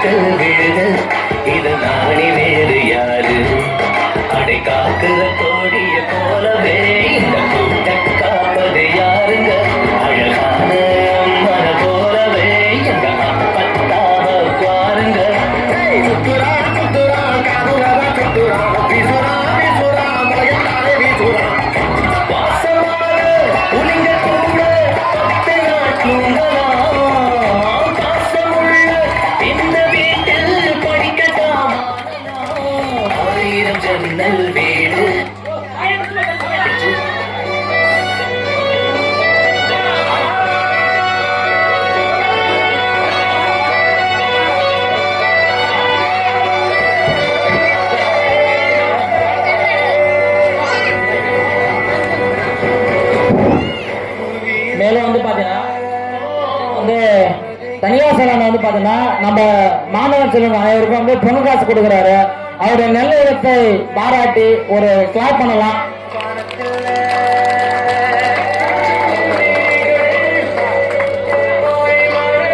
கண்கள் விழுது இது நாணி வேறு யாரு அடை காக்குற கோடிய போலவே இந்த கூட்ட காப்பது யாருங்க அழகான மன போலவே எங்க அப்பத்தாவ பாருங்க சுத்துரா சுத்துரா காதுரா சுத்துரா வீசுரா வீசுரா மலையாளே வீசுரா வாசமாக உலிங்க கூட பத்து நாட்களுங்களாம் பாசமுள்ள இந்த வீட்டில் படிக்கட்டாமா ஆயிரம் ஜன்னல் வீடு மேலும் வந்து பாத்தீங்கன்னா வந்து தனியார் செலவன் வந்து பாத்தீங்கன்னா நம்ம மாணவன் செல்வன் அனைவருக்கும் வந்து பொண்ணு காசு கொடுக்குறாரு. அவருடைய நல்ல இடத்தை பாராட்டி ஒரு கிளாப் பண்ணலாம்.